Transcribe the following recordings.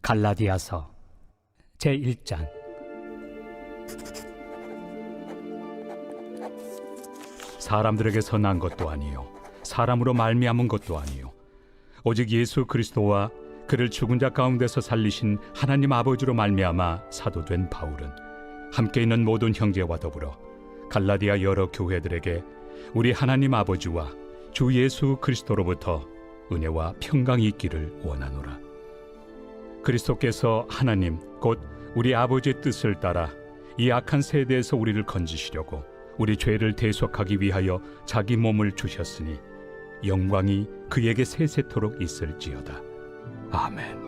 갈라디아서 제1장. 사람들에게서 난 것도 아니요 사람으로 말미암은 것도 아니요 오직 예수 그리스도와 그를 죽은 자 가운데서 살리신 하나님 아버지로 말미암아 사도된 바울은 함께 있는 모든 형제와 더불어 갈라디아 여러 교회들에게 우리 하나님 아버지와 주 예수 그리스도로부터 은혜와 평강이 있기를 원하노라. 그리스도께서 하나님 곧 우리 아버지의 뜻을 따라 이 악한 세대에서 우리를 건지시려고 우리 죄를 대속하기 위하여 자기 몸을 주셨으니 영광이 그에게 세세토록 있을지어다. 아멘.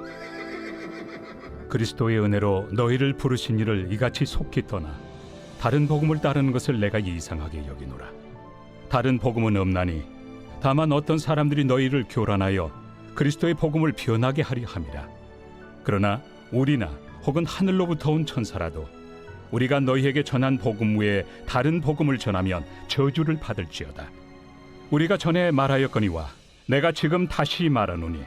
그리스도의 은혜로 너희를 부르신 이를 이같이 속히 떠나 다른 복음을 따르는 것을 내가 이상하게 여기노라. 다른 복음은 없나니 다만 어떤 사람들이 너희를 교란하여 그리스도의 복음을 변하게 하려 함이라. 그러나 우리나 혹은 하늘로부터 온 천사라도 우리가 너희에게 전한 복음 외에 다른 복음을 전하면 저주를 받을지어다. 우리가 전에 말하였거니와 내가 지금 다시 말하노니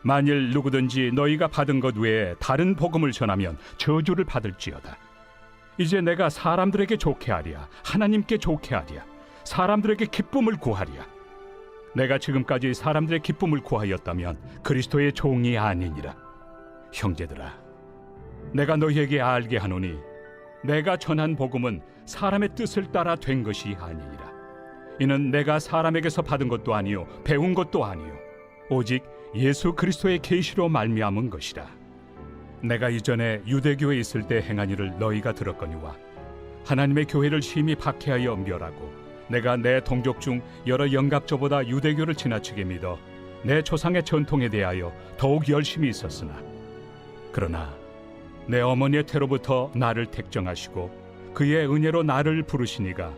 만일 누구든지 너희가 받은 것 외에 다른 복음을 전하면 저주를 받을지어다. 이제 내가 사람들에게 좋게 하랴 하나님께 좋게 하랴 사람들에게 기쁨을 구하랴. 내가 지금까지 사람들의 기쁨을 구하였다면 그리스도의 종이 아니니라. 형제들아, 내가 너희에게 알게 하노니 내가 전한 복음은 사람의 뜻을 따라 된 것이 아니니라. 이는 내가 사람에게서 받은 것도 아니요 배운 것도 아니요 오직 예수 그리스도의 계시로 말미암은 것이라. 내가 이전에 유대교에 있을 때 행한 일을 너희가 들었거니와 하나님의 교회를 심히 박해하여 멸하고 내가 내 동족 중 여러 영갑조보다 유대교를 지나치게 믿어 내 조상의 전통에 대하여 더욱 열심히 있었으나 그러나 내 어머니의 태로부터 나를 택정하시고 그의 은혜로 나를 부르시니가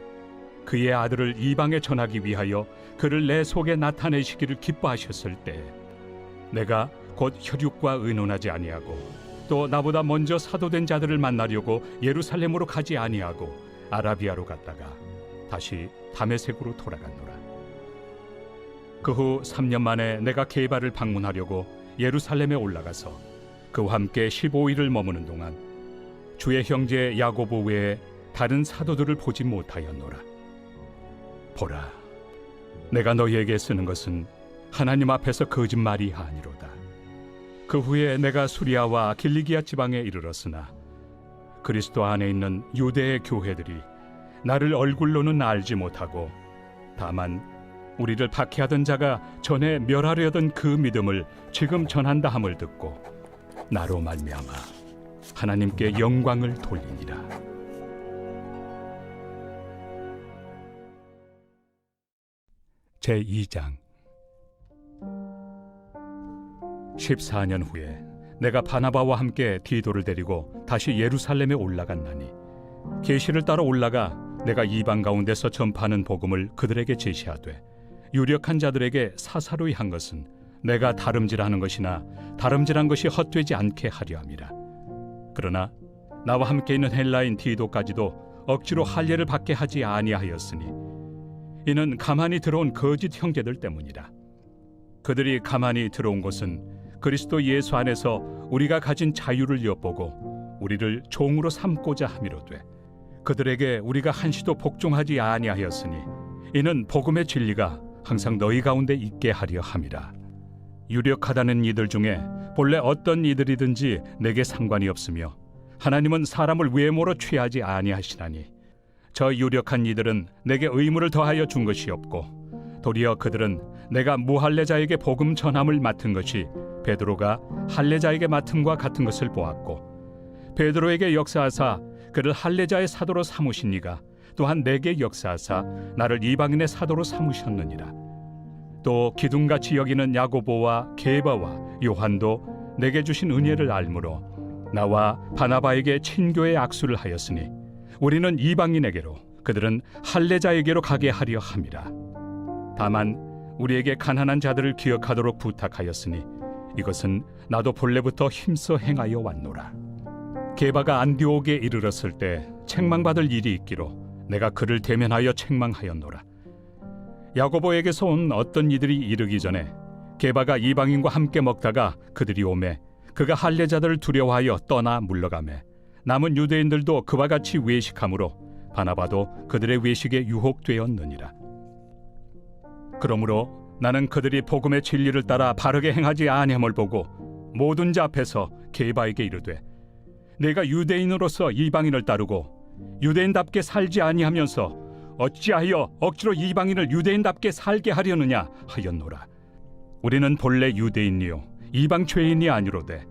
그의 아들을 이방에 전하기 위하여 그를 내 속에 나타내시기를 기뻐하셨을 때 내가 곧 혈육과 의논하지 아니하고 또 나보다 먼저 사도된 자들을 만나려고 예루살렘으로 가지 아니하고 아라비아로 갔다가 다시 다메섹으로 돌아갔노라. 그 후 3년 만에 내가 게바를 방문하려고 예루살렘에 올라가서 그와 함께 15일을 머무는 동안 주의 형제 야고보 외에 다른 사도들을 보지 못하였노라. 보라, 내가 너희에게 쓰는 것은 하나님 앞에서 거짓말이 아니로다. 그 후에 내가 수리아와 길리기아 지방에 이르렀으나 그리스도 안에 있는 유대의 교회들이 나를 얼굴로는 알지 못하고 다만 우리를 박해하던 자가 전에 멸하려던 그 믿음을 지금 전한다 함을 듣고 나로 말미암아 하나님께 영광을 돌리니라. 제2장. 14년 후에 내가 바나바와 함께 디도를 데리고 다시 예루살렘에 올라갔나니 계시를 따라 올라가 내가 이방 가운데서 전파하는 복음을 그들에게 제시하되 유력한 자들에게 사사로이 한 것은 내가 다름질하는 것이나 다름질한 것이 헛되지 않게 하려 함이라. 그러나 나와 함께 있는 헬라인 디도까지도 억지로 할례를 받게 하지 아니하였으니 이는 가만히 들어온 거짓 형제들 때문이라. 그들이 가만히 들어온 것은 그리스도 예수 안에서 우리가 가진 자유를 엿보고 우리를 종으로 삼고자 함이로되 그들에게 우리가 한시도 복종하지 아니하였으니 이는 복음의 진리가 항상 너희 가운데 있게 하려 함이라. 유력하다는 이들 중에 본래 어떤 이들이든지 내게 상관이 없으며 하나님은 사람을 외모로 취하지 아니하시나니 저 유력한 이들은 내게 의무를 더하여 준 것이 없고 도리어 그들은 내가 무할례자에게 복음 전함을 맡은 것이 베드로가 할례자에게 맡음과 같은 것을 보았고 베드로에게 역사하사 그를 할례자의 사도로 삼으신 이가 또한 내게 역사하사 나를 이방인의 사도로 삼으셨느니라. 또 기둥같이 여기는 야고보와 게바와 요한도 내게 주신 은혜를 알므로 나와 바나바에게 친교의 악수를 하였으니 우리는 이방인에게로 그들은 할례자에게로 가게 하려 함이라. 다만 우리에게 가난한 자들을 기억하도록 부탁하였으니 이것은 나도 본래부터 힘써 행하여 왔노라. 게바가 안디옥에 이르렀을 때 책망받을 일이 있기로 내가 그를 대면하여 책망하였노라. 야고보에게서 온 어떤 이들이 이르기 전에 게바가 이방인과 함께 먹다가 그들이 오매 그가 할례자들을 두려워하여 떠나 물러가매 남은 유대인들도 그와 같이 외식하므로 바나바도 그들의 외식에 유혹되었느니라. 그러므로 나는 그들이 복음의 진리를 따라 바르게 행하지 아니함을 보고 모든 자 앞에서 게바에게 이르되 내가 유대인으로서 이방인을 따르고 유대인답게 살지 아니하면서 어찌하여 억지로 이방인을 유대인답게 살게 하려느냐 하였노라. 우리는 본래 유대인이요 이방 죄인이 아니로되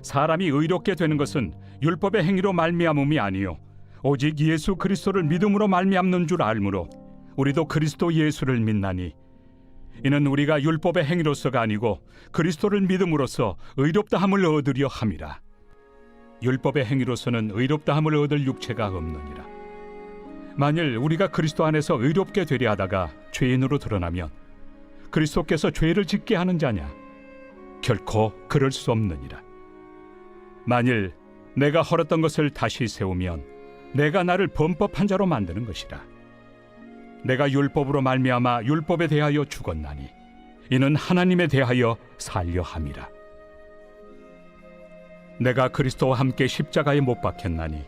사람이 의롭게 되는 것은 율법의 행위로 말미암음이 아니요 오직 예수 그리스도를 믿음으로 말미암는 줄 알므로 우리도 그리스도 예수를 믿나니 이는 우리가 율법의 행위로서가 아니고 그리스도를 믿음으로써 의롭다함을 얻으려 함이라. 율법의 행위로서는 의롭다함을 얻을 육체가 없느니라. 만일 우리가 그리스도 안에서 의롭게 되려 하다가 죄인으로 드러나면 그리스도께서 죄를 짓게 하는 자냐? 결코 그럴 수 없느니라. 만일 내가 헐었던 것을 다시 세우면 내가 나를 범법한 자로 만드는 것이라. 내가 율법으로 말미암아 율법에 대하여 죽었나니 이는 하나님에 대하여 살려 함이라. 내가 그리스도와 함께 십자가에 못 박혔나니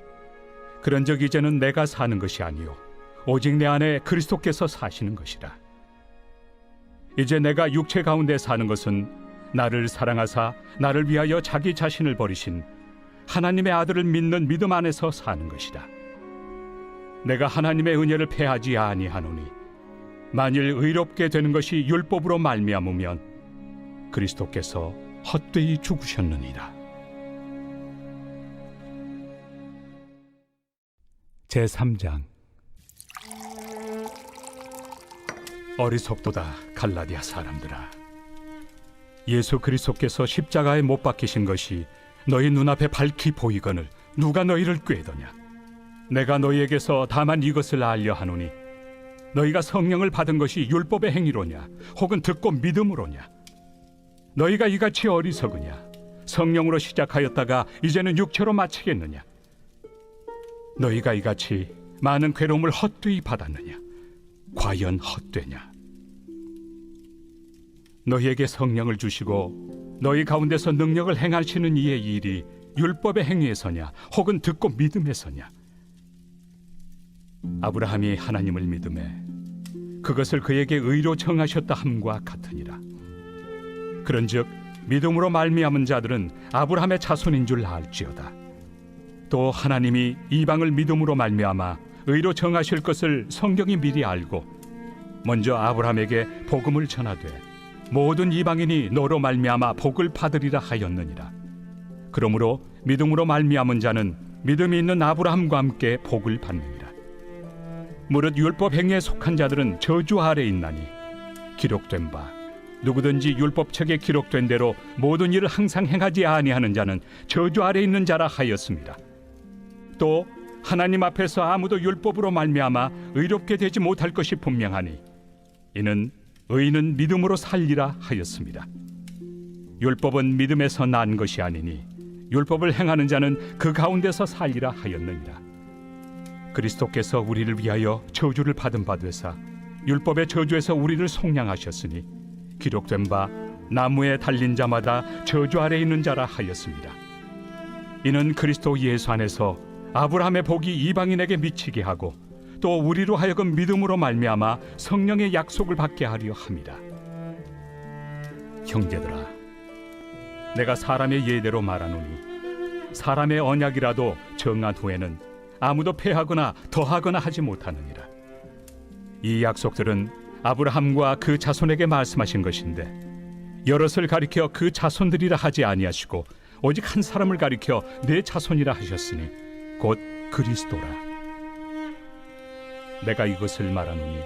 그런즉 이제는 내가 사는 것이 아니요 오직 내 안에 그리스도께서 사시는 것이라. 이제 내가 육체 가운데 사는 것은 나를 사랑하사 나를 위하여 자기 자신을 버리신 하나님의 아들을 믿는 믿음 안에서 사는 것이다. 내가 하나님의 은혜를 패하지 아니하노니 만일 의롭게 되는 것이 율법으로 말미암으면 그리스도께서 헛되이 죽으셨느니라. 제3장. 어리석도다 갈라디아 사람들아, 예수 그리스도께서 십자가에 못 박히신 것이 너희 눈앞에 밝히 보이거늘 누가 너희를 꾀더냐? 내가 너희에게서 다만 이것을 알려 하노니 너희가 성령을 받은 것이 율법의 행위로냐 혹은 듣고 믿음으로냐? 너희가 이같이 어리석으냐? 성령으로 시작하였다가 이제는 육체로 마치겠느냐? 너희가 이같이 많은 괴로움을 헛되이 받았느냐? 과연 헛되냐? 너희에게 성령을 주시고 너희 가운데서 능력을 행하시는 이의 일이 율법의 행위에서냐 혹은 듣고 믿음에서냐? 아브라함이 하나님을 믿음에 그것을 그에게 의로 정하셨다 함과 같으니라. 그런즉 믿음으로 말미암은 자들은 아브라함의 자손인 줄 알지어다. 또 하나님이 이방을 믿음으로 말미암아 의로 정하실 것을 성경이 미리 알고 먼저 아브라함에게 복음을 전하되 모든 이방인이 너로 말미암아 복을 받으리라 하였느니라. 그러므로 믿음으로 말미암은 자는 믿음이 있는 아브라함과 함께 복을 받느니라. 무릇 율법 행위에 속한 자들은 저주 아래 있나니 기록된 바 누구든지 율법책에 기록된 대로 모든 일을 항상 행하지 아니하는 자는 저주 아래 있는 자라 하였습니다. 또 하나님 앞에서 아무도 율법으로 말미암아 의롭게 되지 못할 것이 분명하니 이는 의인은 믿음으로 살리라 하였습니다. 율법은 믿음에서 난 것이 아니니 율법을 행하는 자는 그 가운데서 살리라 하였느니라. 그리스도께서 우리를 위하여 저주를 받은 바 되사 율법의 저주에서 우리를 속량하셨으니 기록된 바 나무에 달린 자마다 저주 아래 있는 자라 하였습니다. 이는 그리스도 예수 안에서 아브라함의 복이 이방인에게 미치게 하고 또 우리로 하여금 믿음으로 말미암아 성령의 약속을 받게 하려 함이라. 형제들아, 내가 사람의 예대로 말하노니 사람의 언약이라도 정한 후에는 아무도 폐하거나 더하거나 하지 못하느니라. 이 약속들은 아브라함과 그 자손에게 말씀하신 것인데 여럿을 가리켜 그 자손들이라 하지 아니하시고 오직 한 사람을 가리켜 내 자손이라 하셨으니 곧 그리스도라. 내가 이것을 말하노니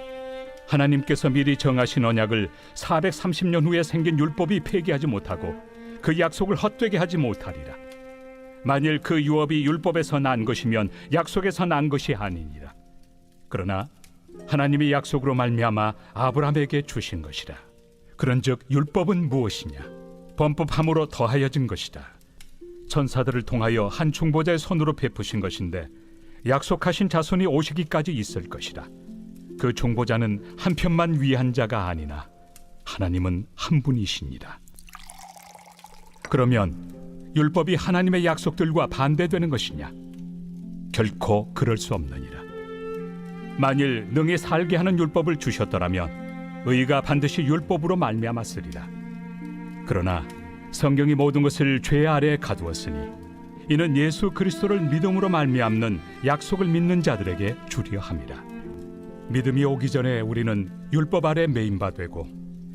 하나님께서 미리 정하신 언약을 430년 후에 생긴 율법이 폐기하지 못하고 그 약속을 헛되게 하지 못하리라. 만일 그 유업이 율법에서 난 것이면 약속에서 난 것이 아니니라. 그러나 하나님이 약속으로 말미암아 아브라함에게 주신 것이라. 그런즉 율법은 무엇이냐? 범법함으로 더하여진 것이다. 천사들을 통하여 한 중보자의 손으로 베푸신 것인데 약속하신 자손이 오시기까지 있을 것이라. 그 중보자는 한 편만 위한 자가 아니나 하나님은 한 분이시니라. 그러면 율법이 하나님의 약속들과 반대되는 것이냐? 결코 그럴 수 없느니라. 만일 능히 살게 하는 율법을 주셨더라면 의가 반드시 율법으로 말미암았으리라. 그러나 성경이 모든 것을 죄 아래에 가두었으니 이는 예수 그리스도를 믿음으로 말미암는 약속을 믿는 자들에게 주려 함이라. 믿음이 오기 전에 우리는 율법 아래 매인 바 되고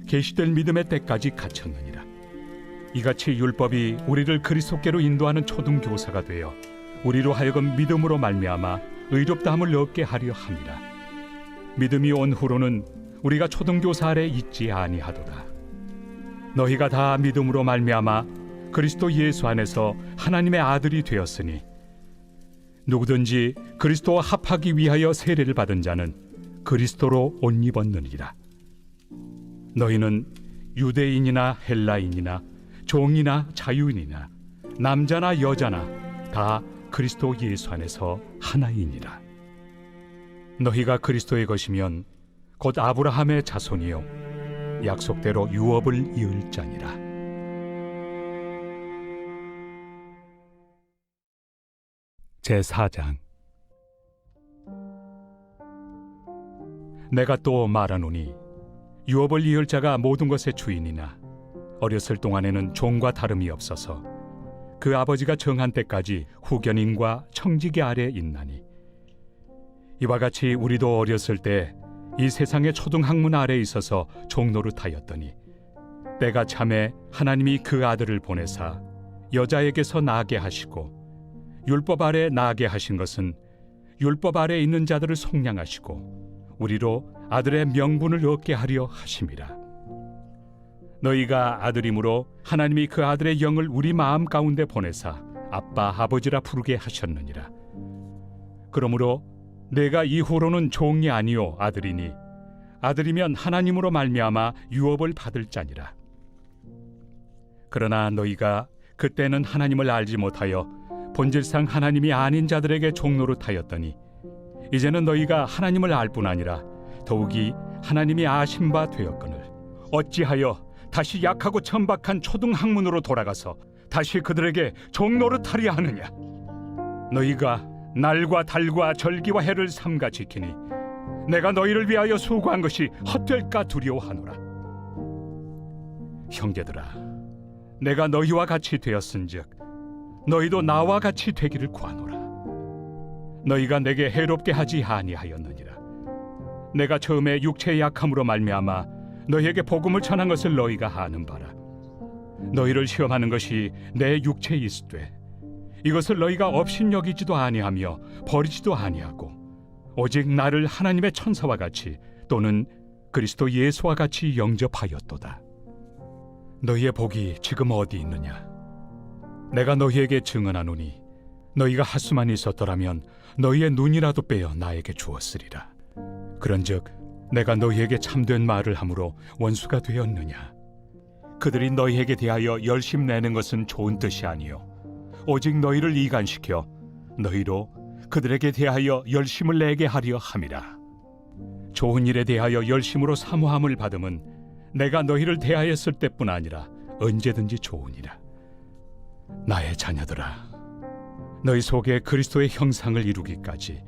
계시될 믿음의 때까지 갇혔느니라. 이같이 율법이 우리를 그리스도께로 인도하는 초등교사가 되어 우리로 하여금 믿음으로 말미암아 의롭다함을 얻게 하려 함이라. 믿음이 온 후로는 우리가 초등교사 아래 있지 아니하도다. 너희가 다 믿음으로 말미암아 그리스도 예수 안에서 하나님의 아들이 되었으니 누구든지 그리스도와 합하기 위하여 세례를 받은 자는 그리스도로 옷 입었느니라. 너희는 유대인이나 헬라인이나 종이나 자유인이나 남자나 여자나 다 그리스도 예수 안에서 하나이니라. 너희가 그리스도의 것이면 곧 아브라함의 자손이요 약속대로 유업을 이을 자니라. 제4장. 내가 또 말하노니 유업을 이을 자가 모든 것의 주인이나 어렸을 동안에는 종과 다름이 없어서 그 아버지가 정한 때까지 후견인과 청지기 아래 있나니 이와 같이 우리도 어렸을 때 이 세상의 초등학문 아래 있어서 종노릇하였더니 때가 참에 하나님이 그 아들을 보내사 여자에게서 나게 하시고 율법 아래 나게 하신 것은 율법 아래 있는 자들을 속량하시고 우리로 아들의 명분을 얻게 하려 하심이라. 너희가 아들이므로 하나님이 그 아들의 영을 우리 마음 가운데 보내사 아빠 아버지라 부르게 하셨느니라. 그러므로 내가 이후로는 종이 아니요 아들이니 아들이면 하나님으로 말미암아 유업을 받을 자니라. 그러나 너희가 그때는 하나님을 알지 못하여 본질상 하나님이 아닌 자들에게 종노릇하였더니 이제는 너희가 하나님을 알 뿐 아니라 더욱이 하나님이 아신 바 되었거늘 어찌하여 다시 약하고 천박한 초등학문으로 돌아가서 다시 그들에게 종노릇하려 하느냐? 너희가 날과 달과 절기와 해를 삼가 지키니 내가 너희를 위하여 수고한 것이 헛될까 두려워하노라. 형제들아, 내가 너희와 같이 되었은즉 너희도 나와 같이 되기를 구하노라. 너희가 내게 해롭게 하지 아니하였느니라. 내가 처음에 육체의 약함으로 말미암아 너희에게 복음을 전한 것을 너희가 아는 바라. 너희를 시험하는 것이 내 육체에 있으되 이것을 너희가 업신여기지도 아니하며 버리지도 아니하고 오직 나를 하나님의 천사와 같이 또는 그리스도 예수와 같이 영접하였도다. 너희의 복이 지금 어디 있느냐? 내가 너희에게 증언하노니 너희가 하수만 있었더라면 너희의 눈이라도 빼어 나에게 주었으리라. 그런즉 내가 너희에게 참된 말을 함으로 원수가 되었느냐? 그들이 너희에게 대하여 열심 내는 것은 좋은 뜻이 아니요 오직 너희를 이간시켜 너희로 그들에게 대하여 열심을 내게 하려 함이라. 좋은 일에 대하여 열심으로 사모함을 받음은 내가 너희를 대하였을 때뿐 아니라 언제든지 좋으니라. 나의 자녀들아, 너희 속에 그리스도의 형상을 이루기까지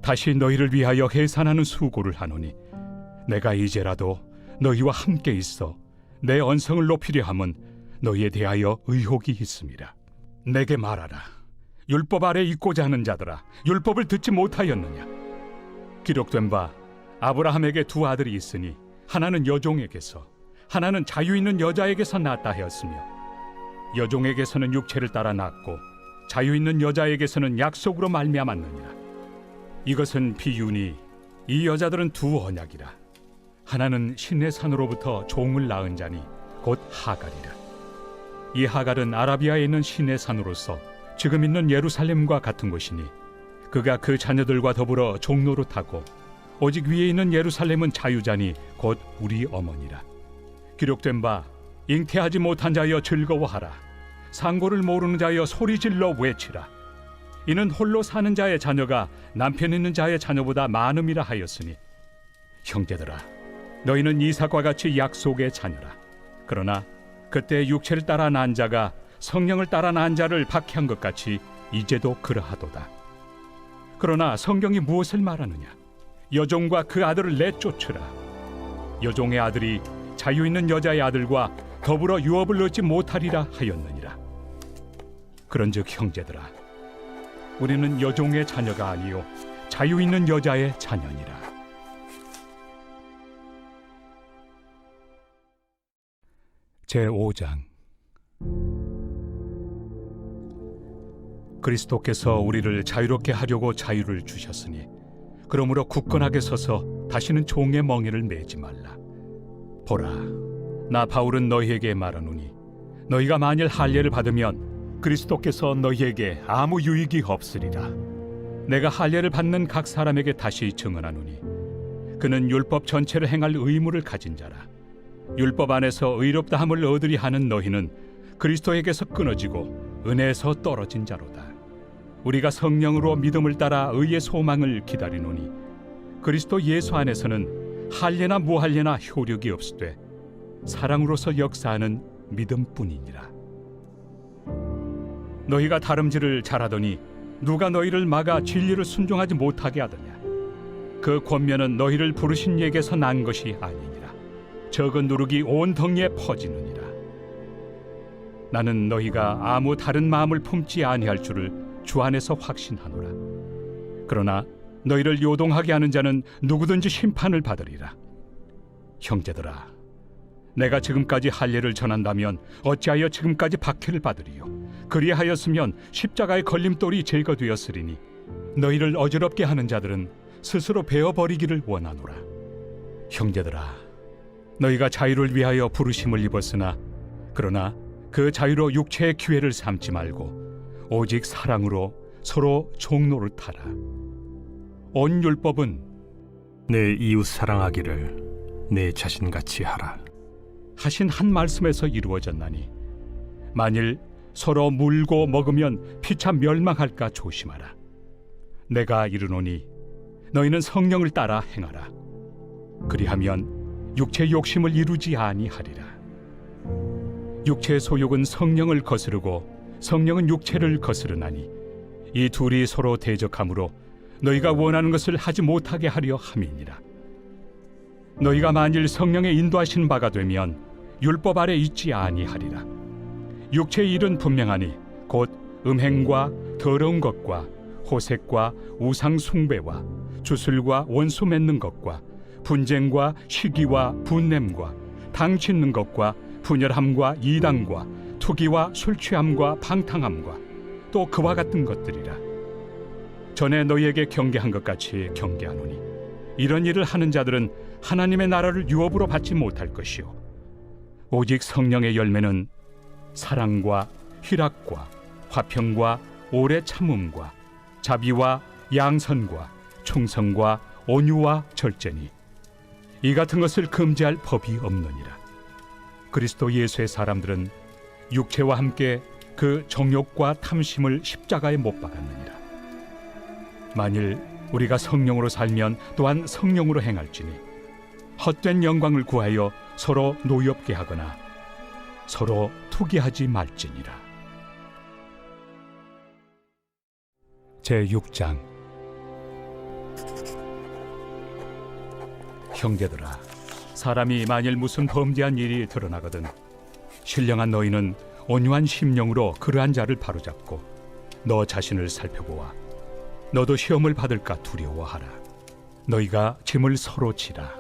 다시 너희를 위하여 해산하는 수고를 하노니 내가 이제라도 너희와 함께 있어 내 언성을 높이려 함은 너희에 대하여 의혹이 있음이라. 내게 말하라. 율법 아래 있고자 하는 자들아, 율법을 듣지 못하였느냐? 기록된 바 아브라함에게 두 아들이 있으니 하나는 여종에게서 하나는 자유 있는 여자에게서 낳았다 하였으며 여종에게서는 육체를 따라 낳고 자유 있는 여자에게서는 약속으로 말미암았느니라. 이것은 비유니 이 여자들은 두 언약이라. 하나는 신의 산으로부터 종을 낳은 자니 곧 하갈이라. 이 하갈은 아라비아에 있는 신의 산으로서 지금 있는 예루살렘과 같은 곳이니 그가 그 자녀들과 더불어 종노릇하고 오직 위에 있는 예루살렘은 자유자니 곧 우리 어머니라. 기록된 바 잉태하지 못한 자여 즐거워하라. 상고를 모르는 자여 소리질러 외치라. 이는 홀로 사는 자의 자녀가 남편 있는 자의 자녀보다 많음이라 하였으니 형제들아, 너희는 이삭과 같이 약속의 자녀라. 그러나 그때 육체를 따라 난 자가 성령을 따라 난 자를 박해한 것 같이 이제도 그러하도다. 그러나 성경이 무엇을 말하느냐? 여종과 그 아들을 내쫓으라. 여종의 아들이 자유 있는 여자의 아들과 더불어 유업을 얻지 못하리라 하였느니라. 그런즉 형제들아, 우리는 여종의 자녀가 아니요 자유 있는 여자의 자녀니라. 제5장. 그리스도께서 우리를 자유롭게 하려고 자유를 주셨으니 그러므로 굳건하게 서서 다시는 종의 멍에를 매지 말라. 보라, 나 바울은 너희에게 말하노니 너희가 만일 할례를 받으면 그리스도께서 너희에게 아무 유익이 없으리라. 내가 할례를 받는 각 사람에게 다시 증언하노니 그는 율법 전체를 행할 의무를 가진 자라. 율법 안에서 의롭다함을 얻으리 하는 너희는 그리스도에게서 끊어지고 은혜에서 떨어진 자로다. 우리가 성령으로 믿음을 따라 의의 소망을 기다리노니 그리스도 예수 안에서는 할례나 무할례나 효력이 없으되 사랑으로서 역사하는 믿음뿐이니라. 너희가 다름질을 잘하더니 누가 너희를 막아 진리를 순종하지 못하게 하더냐? 그 권면은 너희를 부르신 이에게서 난 것이 아니니라. 적은 누룩이 온 덩이에 퍼지느니라. 나는 너희가 아무 다른 마음을 품지 아니할 줄을 주 안에서 확신하노라. 그러나 너희를 요동하게 하는 자는 누구든지 심판을 받으리라. 형제들아, 내가 지금까지 할례를 전한다면 어찌하여 지금까지 박해를 받으리요? 그리하였으면 십자가의 걸림돌이 제거되었으리니 너희를 어지럽게 하는 자들은 스스로 베어버리기를 원하노라. 형제들아, 너희가 자유를 위하여 부르심을 입었으나 그러나 그 자유로 육체의 기회를 삼지 말고 오직 사랑으로 서로 종노릇하라. 온 율법은 내 이웃 사랑하기를 내 자신같이 하라 하신 한 말씀에서 이루어졌나니 만일 서로 물고 먹으면 피차 멸망할까 조심하라. 내가 이르노니 너희는 성령을 따라 행하라. 그리하면 육체의 욕심을 이루지 아니하리라. 육체의 소욕은 성령을 거스르고 성령은 육체를 거스르나니 이 둘이 서로 대적하므로 너희가 원하는 것을 하지 못하게 하려 함이니라. 너희가 만일 성령의 인도하신 바가 되면 율법 아래 있지 아니하리라. 육체의 일은 분명하니 곧 음행과 더러운 것과 호색과 우상 숭배와 주술과 원수 맺는 것과 분쟁과 시기와 분냄과 당 짓는 것과 분열함과 이당과 투기와 술 취함과 방탕함과 또 그와 같은 것들이라. 전에 너희에게 경계한 것 같이 경계하노니 이런 일을 하는 자들은 하나님의 나라를 유업으로 받지 못할 것이요 오직 성령의 열매는 사랑과 희락과 화평과 오래 참음과 자비와 양선과 충성과 온유와 절제니 이 같은 것을 금지할 법이 없느니라. 그리스도 예수의 사람들은 육체와 함께 그 정욕과 탐심을 십자가에 못 박았느니라. 만일 우리가 성령으로 살면 또한 성령으로 행할지니 헛된 영광을 구하여 서로 노엽게 하거나 서로 투기하지 말지니라. 제6장. 형제들아, 사람이 만일 무슨 범죄한 일이 드러나거든 신령한 너희는 온유한 심령으로 그러한 자를 바로잡고 너 자신을 살펴보아 너도 시험을 받을까 두려워하라. 너희가 짐을 서로 지라.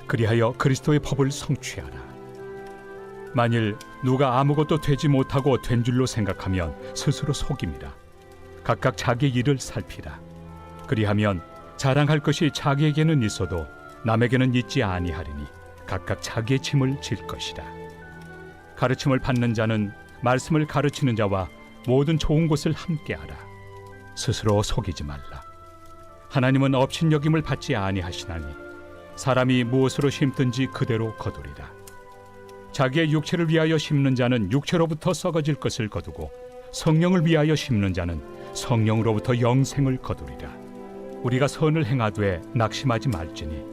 그리하여 그리스도의 법을 성취하라. 만일 누가 아무것도 되지 못하고 된 줄로 생각하면 스스로 속임이라. 각각 자기 일을 살피라. 그리하면 자랑할 것이 자기에게는 있어도 남에게는 있지 아니하리니 각각 자기의 짐을 질 것이라. 가르침을 받는 자는 말씀을 가르치는 자와 모든 좋은 것을 함께하라. 스스로 속이지 말라. 하나님은 업신여김을 받지 아니하시나니 사람이 무엇으로 심든지 그대로 거두리라. 자기의 육체를 위하여 심는 자는 육체로부터 썩어질 것을 거두고 성령을 위하여 심는 자는 성령으로부터 영생을 거두리라. 우리가 선을 행하되 낙심하지 말지니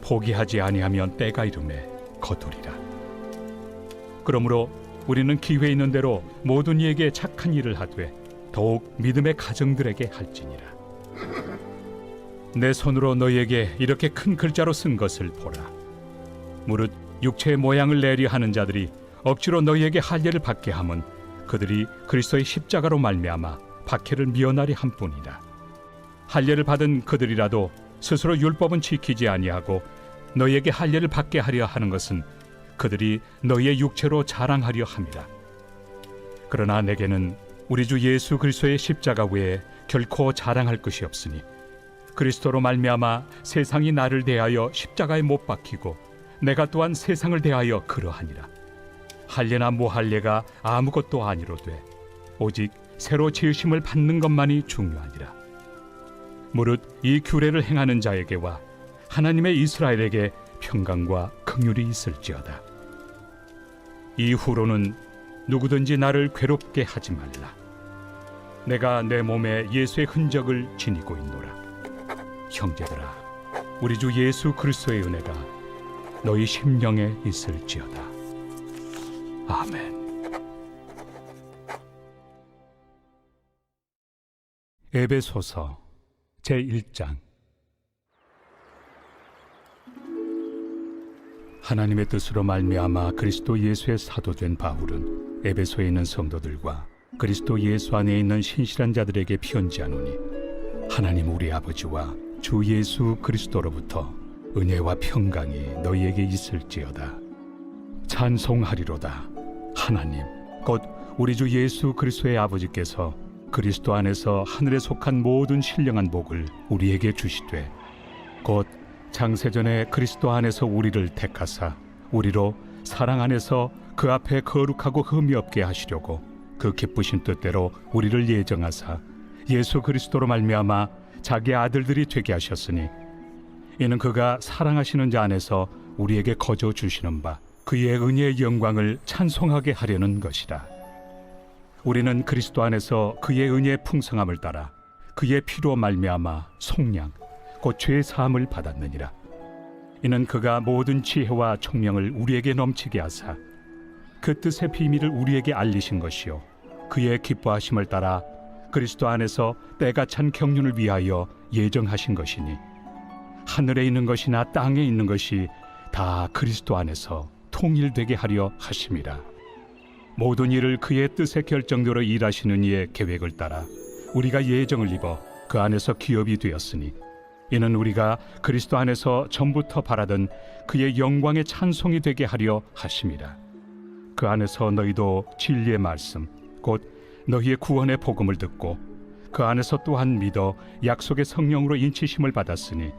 포기하지 아니하면 때가 이르매 거두리라. 그러므로 우리는 기회 있는 대로 모든 이에게 착한 일을 하되 더욱 믿음의 가정들에게 할지니라. 내 손으로 너희에게 이렇게 큰 글자로 쓴 것을 보라. 무릇 육체의 모양을 내려 하는 자들이 억지로 너희에게 할례를 받게 함은 그들이 그리스도의 십자가로 말미암아 박해를 미워나리 함뿐이라. 할례를 받은 그들이라도 스스로 율법은 지키지 아니하고 너희에게 할례를 받게 하려 하는 것은 그들이 너희의 육체로 자랑하려 함이라. 그러나 내게는 우리 주 예수 그리스도의 십자가 외에 결코 자랑할 것이 없으니 그리스도로 말미암아 세상이 나를 대하여 십자가에 못 박히고 내가 또한 세상을 대하여 그러하니라. 할례나 무할례가 아무것도 아니로되 오직 새로 지으심을 받는 것만이 중요하니라. 무릇 이 규례를 행하는 자에게와 하나님의 이스라엘에게 평강과 긍휼이 있을지어다. 이후로는 누구든지 나를 괴롭게 하지 말라. 내가 내 몸에 예수의 흔적을 지니고 있노라. 형제들아, 우리 주 예수 그리스도의 은혜가 너희 심령에 있을지어다. 아멘. 에베소서 제1장. 하나님의 뜻으로 말미암아 그리스도 예수의 사도된 바울은 에베소에 있는 성도들과 그리스도 예수 안에 있는 신실한 자들에게 편지하노니 하나님 우리 아버지와 주 예수 그리스도로부터 은혜와 평강이 너희에게 있을지어다. 찬송하리로다. 하나님 곧 우리 주 예수 그리스도의 아버지께서 그리스도 안에서 하늘에 속한 모든 신령한 복을 우리에게 주시되 곧 창세전에 그리스도 안에서 우리를 택하사 우리로 사랑 안에서 그 앞에 거룩하고 흠이 없게 하시려고 그 기쁘신 뜻대로 우리를 예정하사 예수 그리스도로 말미암아 자기 아들들이 되게 하셨으니 이는 그가 사랑하시는 자 안에서 우리에게 거저 주시는 바 그의 은혜의 영광을 찬송하게 하려는 것이라. 우리는 그리스도 안에서 그의 은혜의 풍성함을 따라 그의 피로 말미암아 속량 곧 죄 사함을 받았느니라. 이는 그가 모든 지혜와 총명을 우리에게 넘치게 하사 그 뜻의 비밀을 우리에게 알리신 것이요 그의 기뻐하심을 따라 그리스도 안에서 때가 찬 경륜을 위하여 예정하신 것이니 하늘에 있는 것이나 땅에 있는 것이 다 그리스도 안에서 통일되게 하려 하심이라. 모든 일을 그의 뜻의 결정대로 일하시는 이의 계획을 따라 우리가 예정을 입어 그 안에서 기업이 되었으니 이는 우리가 그리스도 안에서 전부터 바라던 그의 영광의 찬송이 되게 하려 하심이라. 그 안에서 너희도 진리의 말씀 곧 너희의 구원의 복음을 듣고 그 안에서 또한 믿어 약속의 성령으로 인치심을 받았으니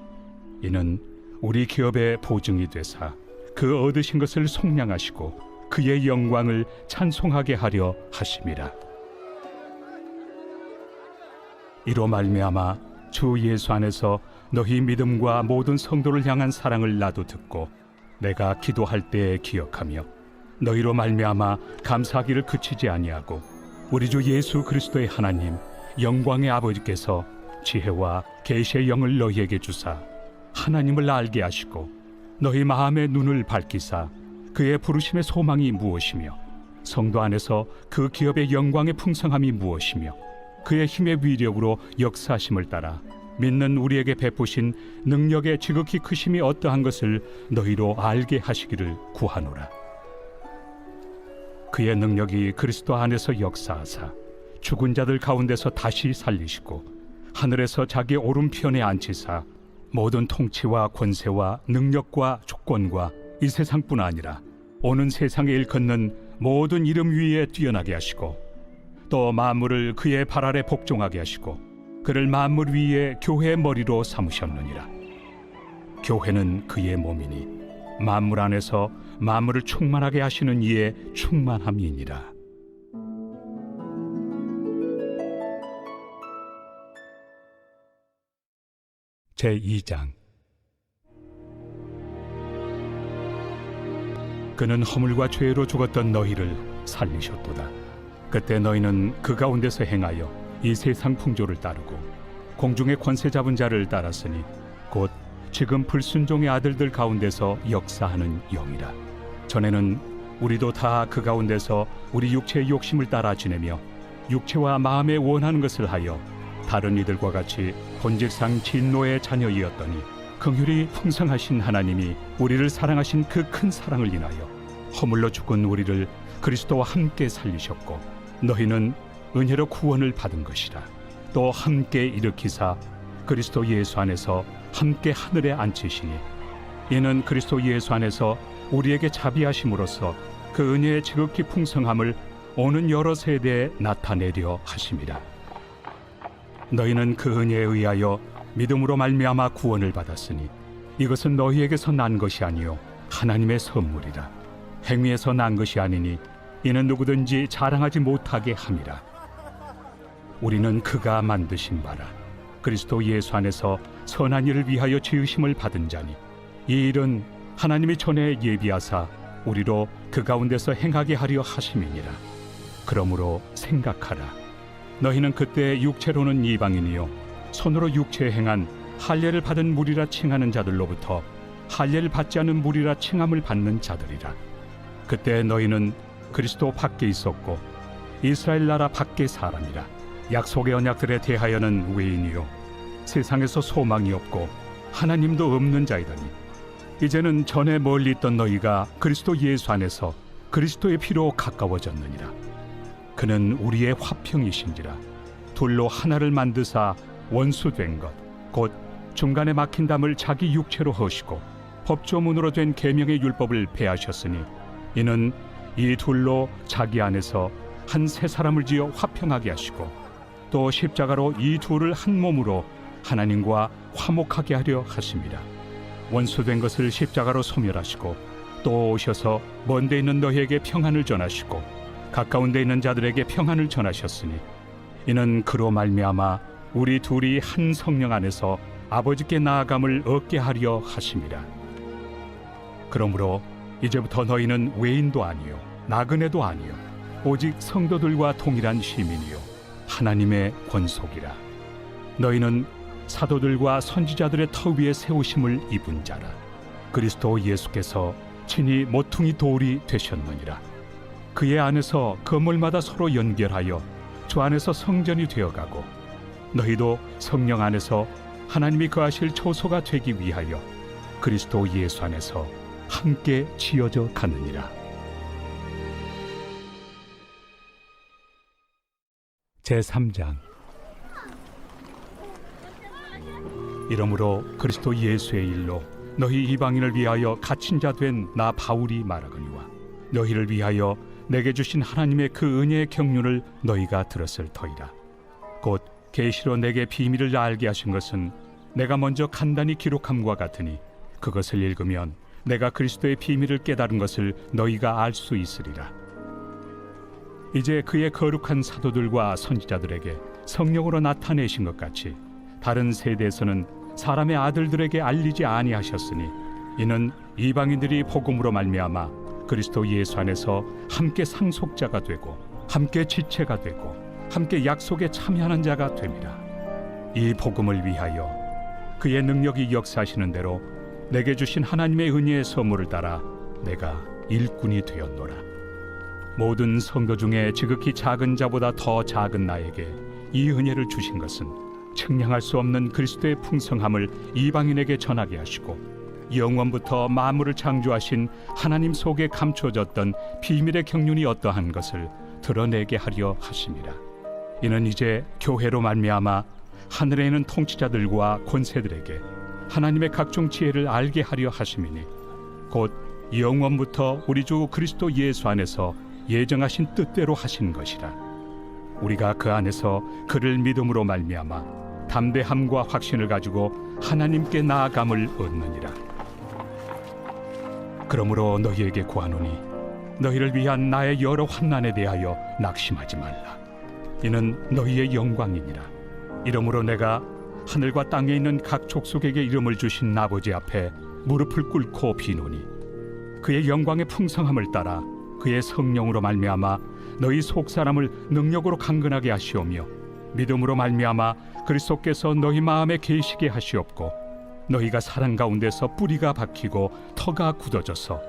이는 우리 기업의 보증이 되사 그 얻으신 것을 속량하시고 그의 영광을 찬송하게 하려 하심이라. 이로 말미암아 주 예수 안에서 너희 믿음과 모든 성도를 향한 사랑을 나도 듣고 내가 기도할 때에 기억하며 너희로 말미암아 감사하기를 그치지 아니하고 우리 주 예수 그리스도의 하나님 영광의 아버지께서 지혜와 계시의 영을 너희에게 주사 하나님을 알게 하시고 너희 마음의 눈을 밝히사 그의 부르심의 소망이 무엇이며 성도 안에서 그 기업의 영광의 풍성함이 무엇이며 그의 힘의 위력으로 역사하심을 따라 믿는 우리에게 베푸신 능력의 지극히 크심이 어떠한 것을 너희로 알게 하시기를 구하노라. 그의 능력이 그리스도 안에서 역사하사 죽은 자들 가운데서 다시 살리시고 하늘에서 자기 오른편에 앉히사 모든 통치와 권세와 능력과 주권과 이 세상뿐 아니라 오는 세상에 일컫는 모든 이름 위에 뛰어나게 하시고 또 만물을 그의 발 아래 복종하게 하시고 그를 만물 위에 교회의 머리로 삼으셨느니라. 교회는 그의 몸이니 만물 안에서 만물을 충만하게 하시는 이의 충만함이니라. 제2장. 그는 허물과 죄로 죽었던 너희를 살리셨도다. 그때 너희는 그 가운데서 행하여 이 세상 풍조를 따르고 공중의 권세 잡은 자를 따랐으니 곧 지금 불순종의 아들들 가운데서 역사하는 영이라. 전에는 우리도 다 그 가운데서 우리 육체의 욕심을 따라 지내며 육체와 마음에 원하는 것을 하여 다른 이들과 같이 본질상 진노의 자녀이었더니 긍휼이 풍성하신 하나님이 우리를 사랑하신 그 큰 사랑을 인하여 허물로 죽은 우리를 그리스도와 함께 살리셨고 너희는 은혜로 구원을 받은 것이라. 또 함께 일으키사 그리스도 예수 안에서 함께 하늘에 앉히시니 이는 그리스도 예수 안에서 우리에게 자비하심으로써 그 은혜의 지극히 풍성함을 오는 여러 세대에 나타내려 하심이라. 너희는 그 은혜에 의하여 믿음으로 말미암아 구원을 받았으니 이것은 너희에게서 난 것이 아니요 하나님의 선물이라. 행위에서 난 것이 아니니 이는 누구든지 자랑하지 못하게 함이라. 우리는 그가 만드신 바라 그리스도 예수 안에서 선한 일을 위하여 지으심을 받은 자니 이 일은 하나님이 전에 예비하사 우리로 그 가운데서 행하게 하려 하심이니라. 그러므로 생각하라. 너희는 그때 육체로는 이방인이요 손으로 육체에 행한 할례를 받은 무리라 칭하는 자들로부터 할례를 받지 않은 무리라 칭함을 받는 자들이라. 그때 너희는 그리스도 밖에 있었고 이스라엘 나라 밖의 사람이라. 약속의 언약들에 대하여는 외인이요 세상에서 소망이 없고 하나님도 없는 자이더니 이제는 전에 멀리 있던 너희가 그리스도 예수 안에서 그리스도의 피로 가까워졌느니라. 그는 우리의 화평이신지라. 둘로 하나를 만드사 원수된 것 곧 중간에 막힌 담을 자기 육체로 허시고 법조문으로 된 계명의 율법을 폐하셨으니 이는 이 둘로 자기 안에서 한 새 사람을 지어 화평하게 하시고 또 십자가로 이 둘을 한 몸으로 하나님과 화목하게 하려 하심이라. 원수된 것을 십자가로 소멸하시고 또 오셔서 먼 데 있는 너희에게 평안을 전하시고 가까운 데 있는 자들에게 평안을 전하셨으니 이는 그로 말미암아 우리 둘이 한 성령 안에서 아버지께 나아감을 얻게 하려 하심이라. 그러므로 이제부터 너희는 외인도 아니요 나그네도 아니요 오직 성도들과 동일한 시민이요 하나님의 권속이라. 너희는 사도들과 선지자들의 터 위에 세우심을 입은 자라. 그리스도 예수께서 친히 모퉁이 돌이 되셨느니라. 그의 안에서 건물마다 서로 연결하여 주 안에서 성전이 되어가고 너희도 성령 안에서 하나님이 거하실 초소가 되기 위하여 그리스도 예수 안에서 함께 지어져 가느니라. 제3장. 이러므로 그리스도 예수의 일로 너희 이방인을 위하여 갇힌 자 된 나 바울이 말하거니와 너희를 위하여 내게 주신 하나님의 그 은혜의 경륜을 너희가 들었을 터이라. 곧 계시로 내게 비밀을 알게 하신 것은 내가 먼저 간단히 기록함과 같으니 그것을 읽으면 내가 그리스도의 비밀을 깨달은 것을 너희가 알 수 있으리라. 이제 그의 거룩한 사도들과 선지자들에게 성령으로 나타내신 것 같이 다른 세대에서는 사람의 아들들에게 알리지 아니하셨으니 이는 이방인들이 복음으로 말미암아 그리스도 예수 안에서 함께 상속자가 되고 함께 지체가 되고 함께 약속에 참여하는 자가 됨이라. 이 복음을 위하여 그의 능력이 역사하시는 대로 내게 주신 하나님의 은혜의 선물을 따라 내가 일꾼이 되었노라. 모든 성도 중에 지극히 작은 자보다 더 작은 나에게 이 은혜를 주신 것은 측량할 수 없는 그리스도의 풍성함을 이방인에게 전하게 하시고 영원부터 만물을 창조하신 하나님 속에 감춰졌던 비밀의 경륜이 어떠한 것을 드러내게 하려 하심이라. 이는 이제 교회로 말미암아 하늘에 있는 통치자들과 권세들에게 하나님의 각종 지혜를 알게 하려 하심이니 곧 영원부터 우리 주 그리스도 예수 안에서 예정하신 뜻대로 하신 것이라. 우리가 그 안에서 그를 믿음으로 말미암아 담대함과 확신을 가지고 하나님께 나아감을 얻느니라. 그러므로 너희에게 구하노니 너희를 위한 나의 여러 환난에 대하여 낙심하지 말라. 이는 너희의 영광이니라. 이러므로 내가 하늘과 땅에 있는 각 족속에게 이름을 주신 아버지 앞에 무릎을 꿇고 비노니 그의 영광의 풍성함을 따라 그의 성령으로 말미암아 너희 속 사람을 능력으로 강건하게 하시오며 믿음으로 말미암아 그리스도께서 너희 마음에 계시게 하시옵고 너희가 사랑 가운데서 뿌리가 박히고 터가 굳어져서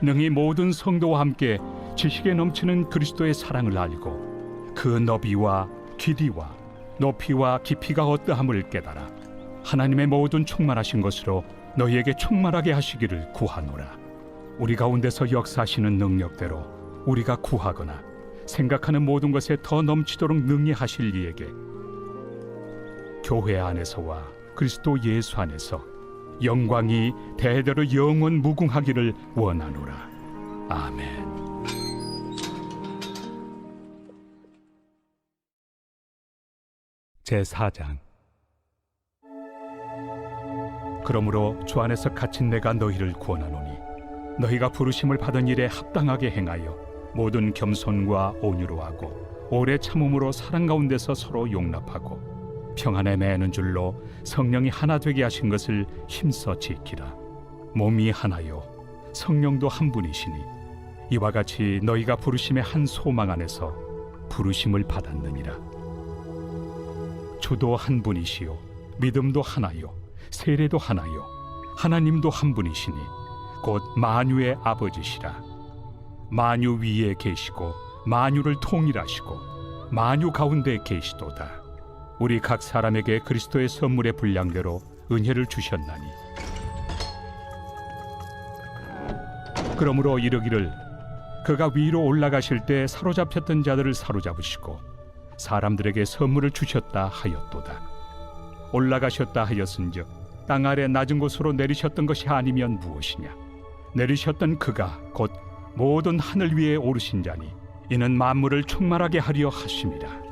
능히 모든 성도와 함께 지식에 넘치는 그리스도의 사랑을 알고 그 너비와 길이와 높이와 깊이가 어떠함을 깨달아 하나님의 모든 충만하신 것으로 너희에게 충만하게 하시기를 구하노라. 우리 가운데서 역사하시는 능력대로 우리가 구하거나 생각하는 모든 것에 더 넘치도록 능히 하실 이에게 교회 안에서와 그리스도 예수 안에서 영광이 대대로 영원 무궁하기를 원하노라. 아멘. 제4장. 그러므로 주 안에서 갇힌 내가 너희를 구원하노니 너희가 부르심을 받은 일에 합당하게 행하여 모든 겸손과 온유로 하고 오래 참음으로 사랑 가운데서 서로 용납하고 평안에 매는 줄로 성령이 하나 되게 하신 것을 힘써 지키라. 몸이 하나요 성령도 한 분이시니 이와 같이 너희가 부르심의 한 소망 안에서 부르심을 받았느니라. 주도 한 분이시요 믿음도 하나요 세례도 하나요 하나님도 한 분이시니 곧 만유의 아버지시라. 만유 위에 계시고 만유를 통일하시고 만유 가운데 계시도다. 우리 각 사람에게 그리스도의 선물의 분량대로 은혜를 주셨나니 그러므로 이르기를 그가 위로 올라가실 때 사로잡혔던 자들을 사로잡으시고 사람들에게 선물을 주셨다 하였도다. 올라가셨다 하였은즉 땅 아래 낮은 곳으로 내리셨던 것이 아니면 무엇이냐. 내리셨던 그가 곧 모든 하늘 위에 오르신 자니 이는 만물을 충만하게 하려 하심이라.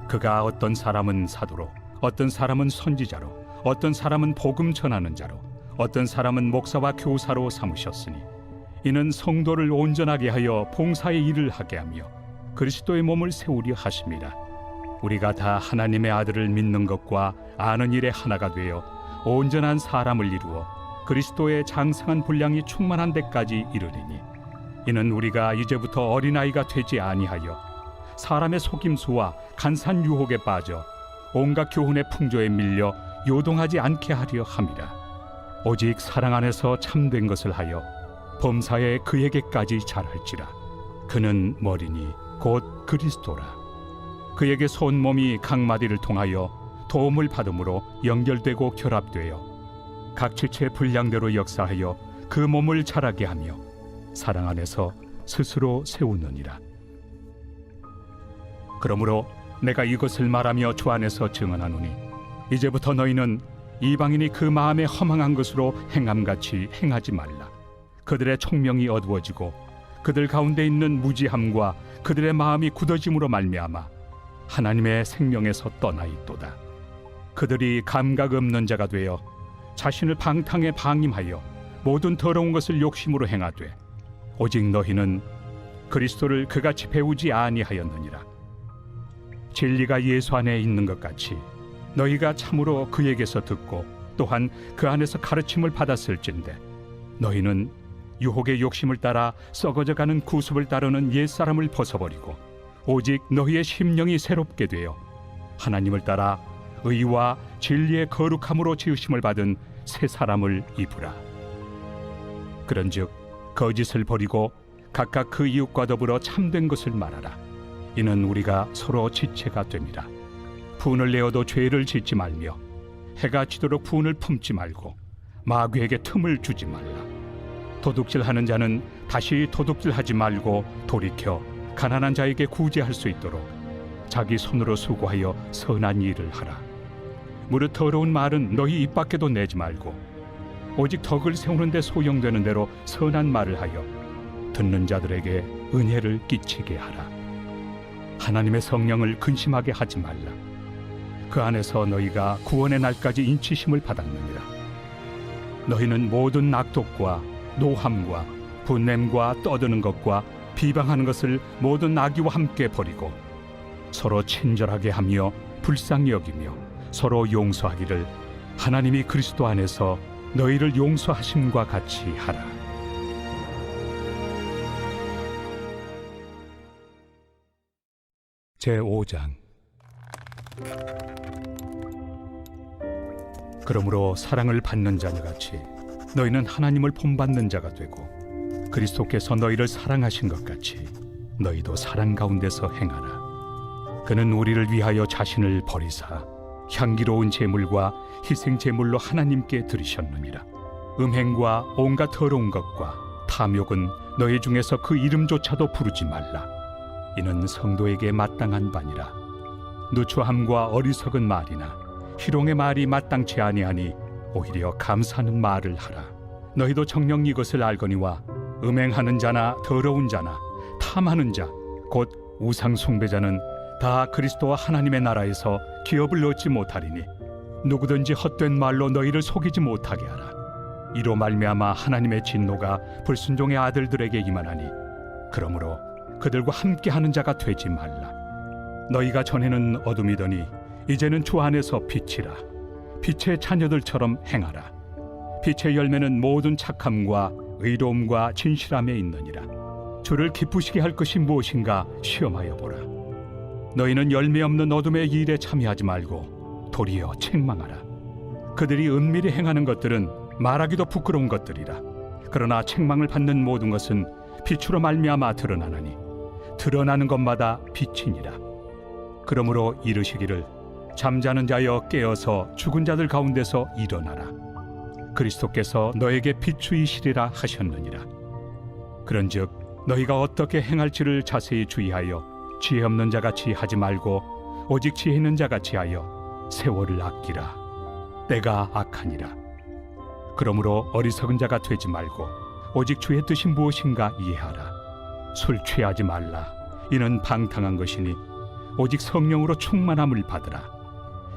그가 어떤 사람은 사도로 어떤 사람은 선지자로 어떤 사람은 복음 전하는 자로 어떤 사람은 목사와 교사로 삼으셨으니 이는 성도를 온전하게 하여 봉사의 일을 하게 하며 그리스도의 몸을 세우려 하심이라. 우리가 다 하나님의 아들을 믿는 것과 아는 일에 하나가 되어 온전한 사람을 이루어 그리스도의 장성한 분량이 충만한 데까지 이르리니 이는 우리가 이제부터 어린아이가 되지 아니하여 사람의 속임수와 간산 유혹에 빠져 온갖 교훈의 풍조에 밀려 요동하지 않게 하려 함이라. 오직 사랑 안에서 참된 것을 하여 범사에 그에게까지 잘할지라. 그는 머리니 곧 그리스도라. 그에게 온 몸이 각 마디를 통하여 도움을 받음으로 연결되고 결합되어 각 지체의 분량대로 역사하여 그 몸을 자라게 하며 사랑 안에서 스스로 세우느니라. 그러므로 내가 이것을 말하며 주 안에서 증언하노니 이제부터 너희는 이방인이 그 마음에 허망한 것으로 행함같이 행하지 말라. 그들의 총명이 어두워지고 그들 가운데 있는 무지함과 그들의 마음이 굳어짐으로 말미암아 하나님의 생명에서 떠나 있도다. 그들이 감각 없는 자가 되어 자신을 방탕에 방임하여 모든 더러운 것을 욕심으로 행하되 오직 너희는 그리스도를 그같이 배우지 아니하였느니라. 진리가 예수 안에 있는 것 같이 너희가 참으로 그에게서 듣고 또한 그 안에서 가르침을 받았을진데 너희는 유혹의 욕심을 따라 썩어져가는 구습을 따르는 옛사람을 벗어버리고 오직 너희의 심령이 새롭게 되어 하나님을 따라 의와 진리의 거룩함으로 지으심을 받은 새 사람을 입으라. 그런즉 거짓을 버리고 각각 그 이웃과 더불어 참된 것을 말하라. 이는 우리가 서로 지체가 됨이라. 분을 내어도 죄를 짓지 말며 해가 지도록 분을 품지 말고 마귀에게 틈을 주지 말라. 도둑질하는 자는 다시 도둑질하지 말고 돌이켜 가난한 자에게 구제할 수 있도록 자기 손으로 수고하여 선한 일을 하라. 무릇 더러운 말은 너희 입 밖에도 내지 말고 오직 덕을 세우는 데 소용되는 대로 선한 말을 하여 듣는 자들에게 은혜를 끼치게 하라. 하나님의 성령을 근심하게 하지 말라. 그 안에서 너희가 구원의 날까지 인치심을 받았느니라. 너희는 모든 악독과 노함과 분냄과 떠드는 것과 비방하는 것을 모든 악의와 함께 버리고 서로 친절하게 하며 불쌍히 여기며 서로 용서하기를 하나님이 그리스도 안에서 너희를 용서하심과 같이 하라. 제5장. 그러므로 사랑을 받는 자들같이 너희는 하나님을 본받는 자가 되고 그리스도께서 너희를 사랑하신 것 같이 너희도 사랑 가운데서 행하라. 그는 우리를 위하여 자신을 버리사 향기로운 제물과 희생 제물로 하나님께 드리셨느니라. 음행과 온갖 더러운 것과 탐욕은 너희 중에서 그 이름조차도 부르지 말라. 이는 성도에게 마땅한 바니라. 누추함과 어리석은 말이나 희롱의 말이 마땅치 아니하니 오히려 감사하는 말을 하라. 너희도 정녕 이것을 알거니와 음행하는 자나 더러운 자나 탐하는 자 곧 우상 숭배자는 다 그리스도와 하나님의 나라에서 기업을 얻지 못하리니 누구든지 헛된 말로 너희를 속이지 못하게 하라. 이로 말미암아 하나님의 진노가 불순종의 아들들에게 임하나니 그러므로 그들과 함께하는 자가 되지 말라. 너희가 전에는 어둠이더니 이제는 주 안에서 빛이라. 빛의 자녀들처럼 행하라. 빛의 열매는 모든 착함과 의로움과 진실함에 있느니라. 주를 기쁘시게 할 것이 무엇인가 시험하여 보라. 너희는 열매 없는 어둠의 일에 참여하지 말고 도리어 책망하라. 그들이 은밀히 행하는 것들은 말하기도 부끄러운 것들이라. 그러나 책망을 받는 모든 것은 빛으로 말미암아 드러나나니 드러나는 것마다 빛이니라. 그러므로 이르시기를 잠자는 자여 깨어서 죽은 자들 가운데서 일어나라. 그리스도께서 너에게 비추이시리라 하셨느니라. 그런즉 너희가 어떻게 행할지를 자세히 주의하여 지혜 없는 자같이 하지 말고 오직 지혜 있는 자같이 하여 세월을 아끼라. 때가 악하니라. 그러므로 어리석은 자가 되지 말고 오직 주의 뜻이 무엇인가 이해하라. 술 취하지 말라. 이는 방탕한 것이니 오직 성령으로 충만함을 받으라.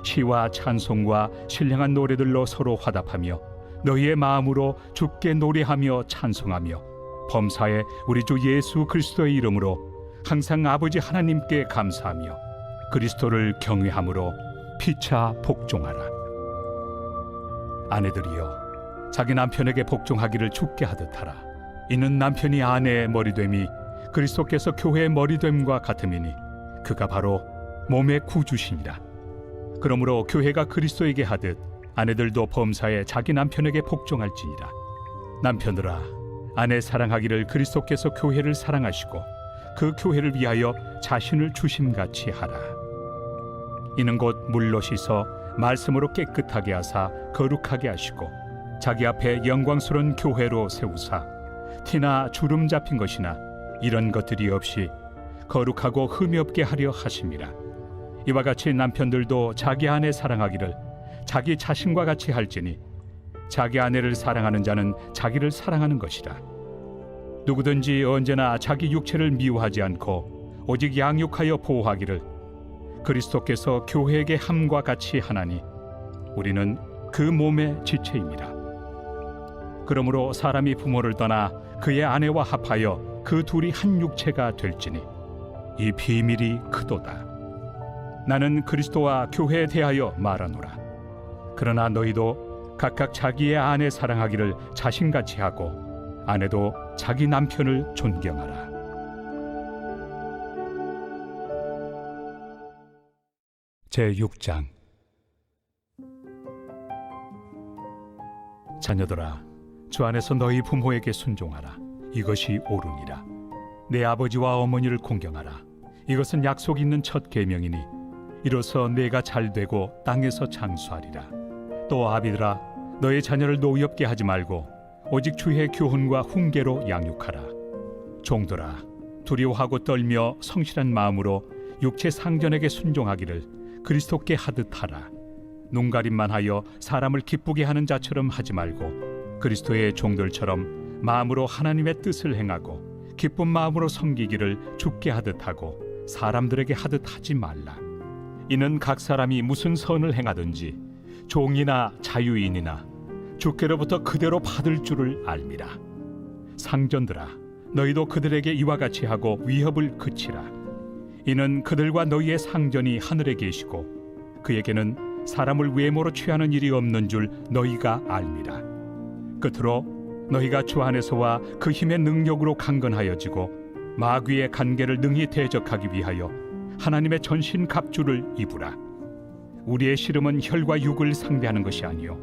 시와 찬송과 신령한 노래들로 서로 화답하며 너희의 마음으로 주께 노래하며 찬송하며 범사에 우리 주 예수 그리스도의 이름으로 항상 아버지 하나님께 감사하며 그리스도를 경외함으로 피차 복종하라. 아내들이여 자기 남편에게 복종하기를 주께 하듯 하라. 이는 남편이 아내의 머리됨이 그리스도께서 교회의 머리됨과 같음이니 그가 바로 몸의 구주시니라. 그러므로 교회가 그리스도에게 하듯 아내들도 범사에 자기 남편에게 복종할지니라. 남편들아 아내 사랑하기를 그리스도께서 교회를 사랑하시고 그 교회를 위하여 자신을 주심같이 하라. 이는 곧 물로 씻어 말씀으로 깨끗하게 하사 거룩하게 하시고 자기 앞에 영광스러운 교회로 세우사 티나 주름 잡힌 것이나 이런 것들이 없이 거룩하고 흠이 없게 하려 하심이라. 이와 같이 남편들도 자기 아내 사랑하기를 자기 자신과 같이 할지니 자기 아내를 사랑하는 자는 자기를 사랑하는 것이라. 누구든지 언제나 자기 육체를 미워하지 않고 오직 양육하여 보호하기를 그리스도께서 교회에게 함과 같이 하나니 우리는 그 몸의 지체입니다. 그러므로 사람이 부모를 떠나 그의 아내와 합하여 그 둘이 한 육체가 될지니 이 비밀이 크도다. 나는 그리스도와 교회에 대하여 말하노라. 그러나 너희도 각각 자기의 아내 사랑하기를 자신같이 하고 아내도 자기 남편을 존경하라. 제6장. 자녀들아 주 안에서 너희 부모에게 순종하라. 이것이 옳으니라. 내 아버지와 어머니를 공경하라. 이것은 약속 있는 첫 계명이니 이로써 내가 잘되고 땅에서 장수하리라. 또 아비들아 너의 자녀를 노엽게 하지 말고 오직 주의 교훈과 훈계로 양육하라. 종들아 두려워하고 떨며 성실한 마음으로 육체 상전에게 순종하기를 그리스도께 하듯 하라. 눈가림만 하여 사람을 기쁘게 하는 자처럼 하지 말고 그리스도의 종들처럼 마음으로 하나님의 뜻을 행하고 기쁜 마음으로 섬기기를 주께 하듯 하고 사람들에게 하듯 하지 말라. 이는 각 사람이 무슨 선을 행하든지 종이나 자유인이나 주께로부터 그대로 받을 줄을 알미라. 상전들아 너희도 그들에게 이와 같이 하고 위협을 그치라. 이는 그들과 너희의 상전이 하늘에 계시고 그에게는 사람을 외모로 취하는 일이 없는 줄 너희가 알미라. 끝으로 너희가 주 안에서와 그 힘의 능력으로 강건하여지고 마귀의 간계를 능히 대적하기 위하여 하나님의 전신 갑주를 입으라. 우리의 씨름은 혈과 육을 상대하는 것이 아니요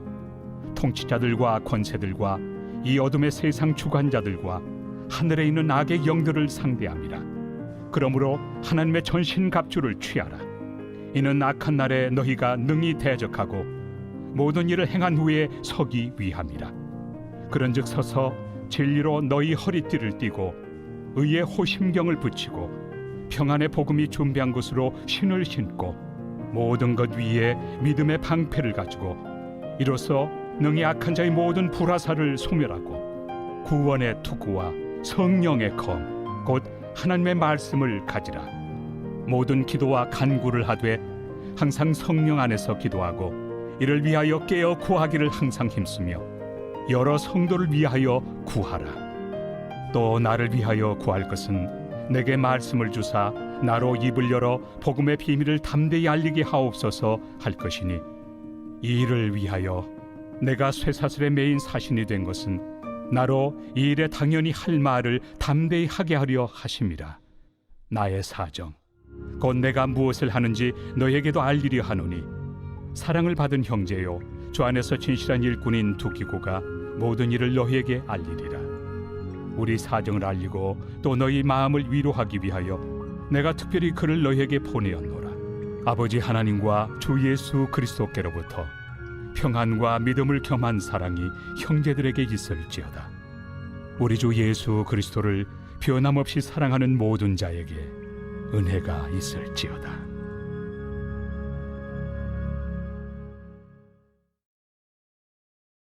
통치자들과 권세들과 이 어둠의 세상 주관자들과 하늘에 있는 악의 영들을 상대함이라. 그러므로 하나님의 전신갑주를 취하라. 이는 악한 날에 너희가 능히 대적하고 모든 일을 행한 후에 서기 위함이라. 그런즉 서서 진리로 너희 허리띠를 띠고 의의 호심경을 붙이고 평안의 복음이 준비한 것으로 신을 신고 모든 것 위에 믿음의 방패를 가지고 이로써 능히 악한 자의 모든 불화살을 소멸하고 구원의 투구와 성령의 검 곧 하나님의 말씀을 가지라. 모든 기도와 간구를 하되 항상 성령 안에서 기도하고 이를 위하여 깨어 구하기를 항상 힘쓰며 여러 성도를 위하여 구하라. 또 나를 위하여 구할 것은 내게 말씀을 주사 나로 입을 열어 복음의 비밀을 담대히 알리게 하옵소서 할 것이니 이 일을 위하여 내가 쇠사슬에 매인 사신이 된 것은 나로 이 일에 당연히 할 말을 담대히 하게 하려 하심이라. 나의 사정 곧 내가 무엇을 하는지 너에게도 알리려 하노니 사랑을 받은 형제요 주 안에서 진실한 일꾼인 두기고가 모든 일을 너희에게 알리리라. 우리 사정을 알리고 또 너희 마음을 위로하기 위하여 내가 특별히 그를 너희에게 보내었노라. 아버지 하나님과 주 예수 그리스도께로부터 평안과 믿음을 겸한 사랑이 형제들에게 있을지어다. 우리 주 예수 그리스도를 변함없이 사랑하는 모든 자에게 은혜가 있을지어다.